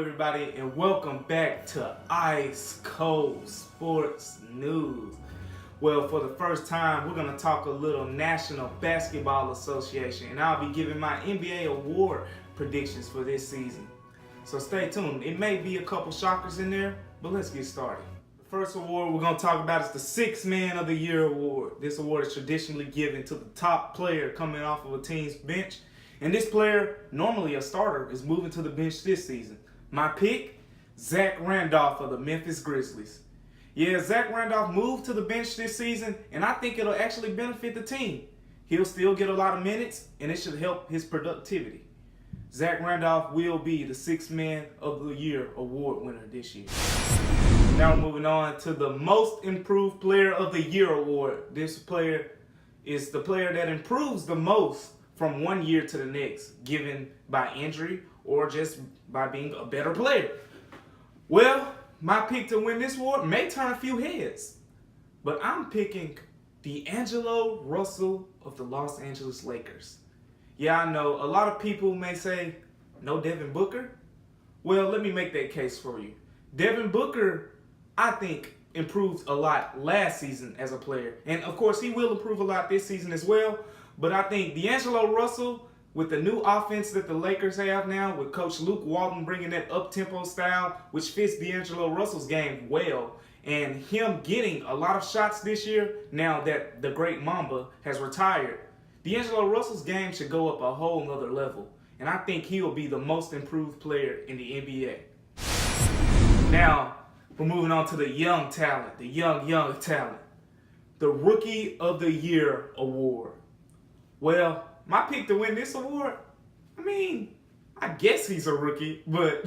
everybody, and welcome back to Ice Cold Sports News. Well, for the first time, we're going to talk a little National Basketball Association, and I'll be giving my NBA award predictions for this season. So stay tuned. It may be a couple shockers in there, but let's get started. The first award we're going to talk about is the Sixth Man of the Year award. This award is traditionally given to the top player coming off of a team's bench. And this player, normally a starter, is moving to the bench this season. My pick, Zach Randolph of the Memphis Grizzlies. Yeah, Zach Randolph moved to the bench this season, and I think it'll actually benefit the team. He'll still get a lot of minutes, and it should help his productivity. Zach Randolph will be the Sixth Man of the Year award winner this year. Now we're moving on to the Most Improved Player of the Year award. This player is the player that improves the most from one year to the next, given by injury or just by being a better player. Well, my pick to win this award may turn a few heads, but I'm picking D'Angelo Russell of the Los Angeles Lakers. Yeah, I know a lot of people may say, no Devin Booker. Well, let me make that case for you. Devin Booker, I think, improved a lot last season as a player. And of course, he will improve a lot this season as well. But I think D'Angelo Russell, with the new offense that the Lakers have now, with Coach Luke Walton bringing that up-tempo style, which fits D'Angelo Russell's game well, and him getting a lot of shots this year, now that the great Mamba has retired, D'Angelo Russell's game should go up a whole nother level. And I think he'll be the most improved player in the NBA. Now, we're moving on to the young talent, the young talent. The Rookie of the Year award. Well, my pick to win this award, I guess he's a rookie, but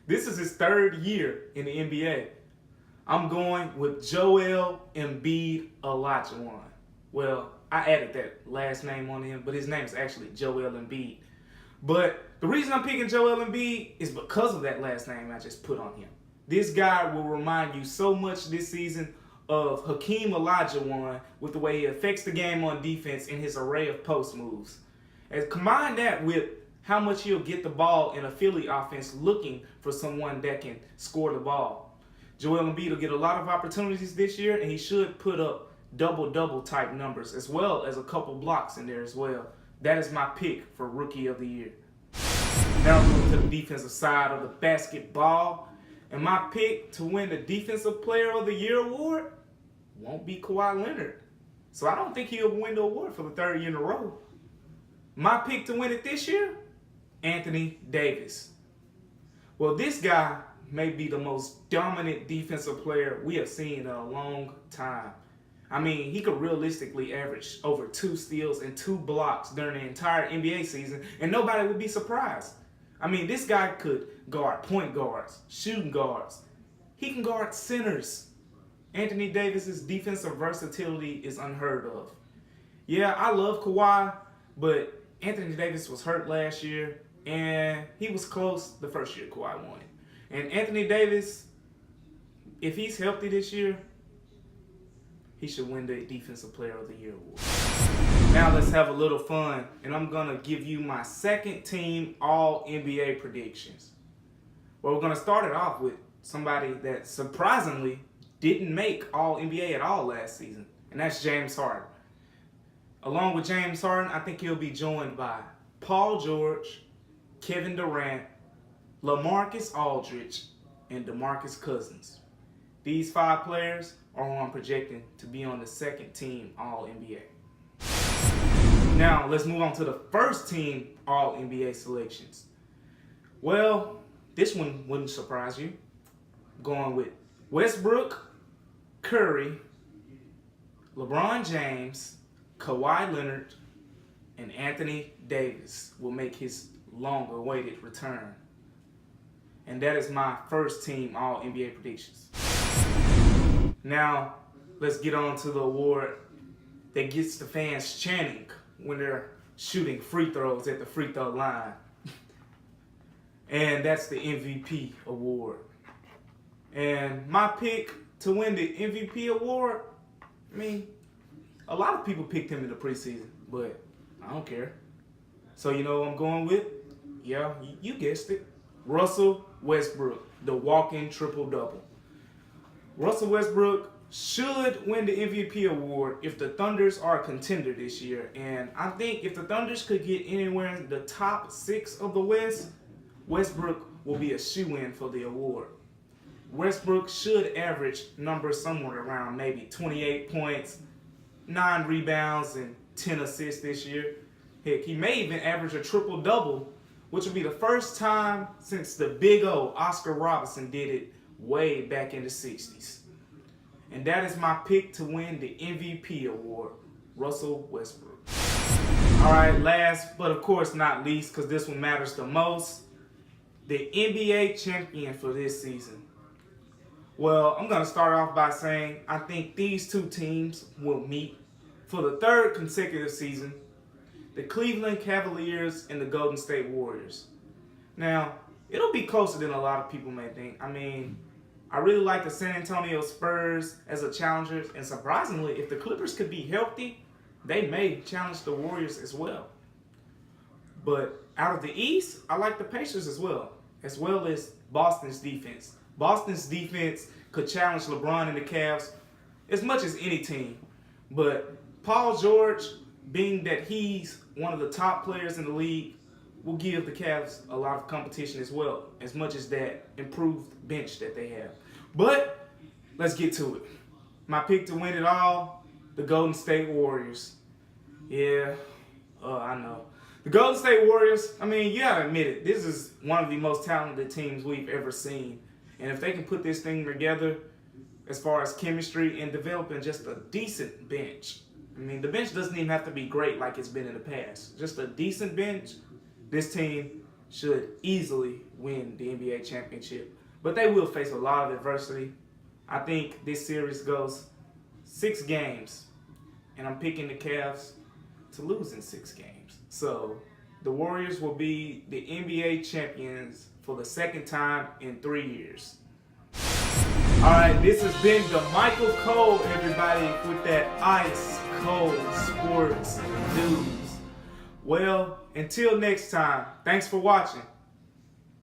this is his third year in the NBA. I'm going with Joel Embiid Olajuwon. Well, I added that last name on him, but his name is actually Joel Embiid. But the reason I'm picking Joel Embiid is because of that last name I just put on him. This guy will remind you so much this season of Hakeem Olajuwon with the way he affects the game on defense in his array of post moves. And combine that with how much he'll get the ball in a Philly offense looking for someone that can score the ball. Joel Embiid will get a lot of opportunities this year, and he should put up double-double type numbers, as well as a couple blocks in there as well. That is my pick for Rookie of the Year. Now we're moving to the defensive side of the basketball. And my pick to win the Defensive Player of the Year award won't be Kawhi Leonard. So I don't think he'll win the award for the third year in a row. My pick to win it this year, Anthony Davis. Well, this guy may be the most dominant defensive player we have seen in a long time. He could realistically average over 2 steals and 2 blocks during the entire NBA season, and nobody would be surprised. This guy could guard point guards, shooting guards. He can guard centers. Anthony Davis's defensive versatility is unheard of. Yeah, I love Kawhi, but Anthony Davis was hurt last year, and he was close the first year Kawhi won it. And Anthony Davis, if he's healthy this year, he should win the Defensive Player of the Year award. Now let's have a little fun, and I'm going to give you my second team All-NBA predictions. Well, we're going to start it off with somebody that surprisingly didn't make All-NBA at all last season, and that's James Harden. Along with James Harden, I think he'll be joined by Paul George, Kevin Durant, LaMarcus Aldridge, and DeMarcus Cousins. These 5 players are who I'm projecting to be on the second team All-NBA. Now, let's move on to the first team All-NBA selections. Well, this one wouldn't surprise you. Going with Westbrook, Curry, LeBron James, Kawhi Leonard, and Anthony Davis will make his long-awaited return. And that is my first team All-NBA predictions. Now, let's get on to the award that gets the fans chanting when they're shooting free throws at the free throw line. And that's the MVP award. And my pick to win the MVP award, a lot of people picked him in the preseason, but I don't care. So you know who I'm going with? Yeah, you guessed it. Russell Westbrook, the walking triple-double. Russell Westbrook should win the MVP award if the Thunders are a contender this year. And I think if the Thunders could get anywhere in the top 6 of the West, Westbrook will be a shoo-in for the award. Westbrook should average numbers somewhere around maybe 28 points, 9 rebounds, and 10 assists this year. Heck, he may even average a triple-double, which will be the first time since the Big O, Oscar Robertson, did it way back in the 60s. And that is my pick to win the MVP award, Russell Westbrook. All right, last but of course not least, because this one matters the most, the NBA champion for this season. Well, I'm going to start off by saying I think these two teams will meet for the 3rd consecutive season, the Cleveland Cavaliers and the Golden State Warriors. Now, it'll be closer than a lot of people may think. I mean, I really like the San Antonio Spurs as a challenger, and surprisingly, if the Clippers could be healthy, they may challenge the Warriors as well. But out of the East, I like the Pacers as well as Boston's defense. Boston's defense could challenge LeBron and the Cavs as much as any team. But Paul George, being that he's one of the top players in the league, will give the Cavs a lot of competition as well, as much as that improved bench that they have. But let's get to it. My pick to win it all, the Golden State Warriors. Yeah, I know. The Golden State Warriors, I mean, you gotta admit it, this is one of the most talented teams we've ever seen. And if they can put this thing together as far as chemistry and developing just a decent bench, I mean, the bench doesn't even have to be great like it's been in the past. Just a decent bench, this team should easily win the NBA championship. But they will face a lot of adversity. I think this series goes 6 games, and I'm picking the Cavs to lose in 6 games. So the Warriors will be the NBA champions for the 2nd time in 3 years. All right, this has been the Michael Cole, everybody, with that ice cold sports news. Well, until next time, thanks for watching.